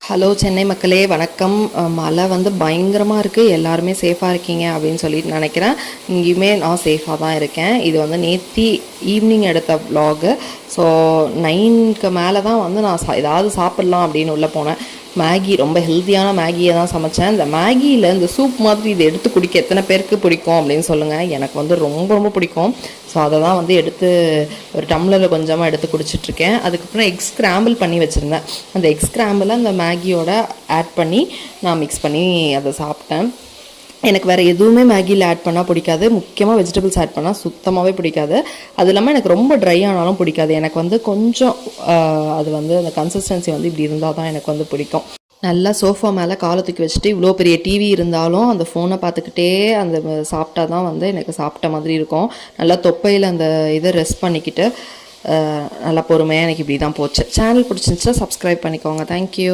Hello Chennai மக்களே வணக்கம். மழை வந்து பயங்கரமாக இருக்குது. எல்லாருமே சேஃபாக இருக்கீங்க அப்படின்னு சொல்லிட்டு நினைக்கிறேன். இங்கேயுமே நான் சேஃபாக தான் இருக்கேன். இது வந்து நேற்று ஈவினிங் எடுத்த வ்ளாகு. ஸோ 9க்கு மேலே தான் வந்து நான் ஏதாவது சாப்பிட்லாம் அப்படின்னு உள்ளே போனேன். மேகி, ரொம்ப ஹெல்த்தியான மேகியை தான் சமைச்சேன். இந்த மேகியில் இந்த சூப் மாதிரி இதை எடுத்து குடிக்க எத்தனை பேருக்கு பிடிக்கும் அப்படின்னு சொல்லுங்கள். எனக்கு வந்து ரொம்ப ரொம்ப பிடிக்கும். ஸோ அதை தான் வந்து எடுத்து ஒரு டம்ளரில் கொஞ்சமாக எடுத்து குடிச்சிட்ருக்கேன். அதுக்கப்புறம் எக் ஸ்க்ராம்பிள் பண்ணி வச்சுருந்தேன். அந்த எக் ஸ்க்ராம்பிளை அந்த மேகியோட ஆட் பண்ணி நான் மிக்ஸ் பண்ணி அதை சாப்பிட்டேன். எனக்கு வேறு எதுவுமே மேகியில் ஆட் பண்ணால் பிடிக்காது. முக்கியமாக வெஜிடபிள்ஸ் ஆட் பண்ணால் சுத்தமாகவே பிடிக்காது. அது இல்லாமல் எனக்கு ரொம்ப ட்ரை ஆனாலும் பிடிக்காது. எனக்கு வந்து கொஞ்சம் அது வந்து அந்த கன்சிஸ்டன்சி வந்து இப்படி இருந்தால் தான் எனக்கு வந்து பிடிக்கும். நல்லா சோஃபா மேலே காலை தூக்கி வச்சுட்டு இவ்வளோ பெரிய டிவி இருந்தாலும் அந்த ஃபோனை பார்த்துக்கிட்டே அந்த சாப்பிட்டா தான் வந்து எனக்கு சாப்பிட்ட மாதிரி இருக்கும். நல்லா தொப்பையில் அந்த இதை ரெஸ்ட் பண்ணிக்கிட்டு நல்லா பொறுமையாக எனக்கு இப்படி தான் போச்சு. சேனல் பிடிச்சிருந்துச்சா சப்ஸ்கிரைப் பண்ணிக்கோங்க. தேங்க்யூ.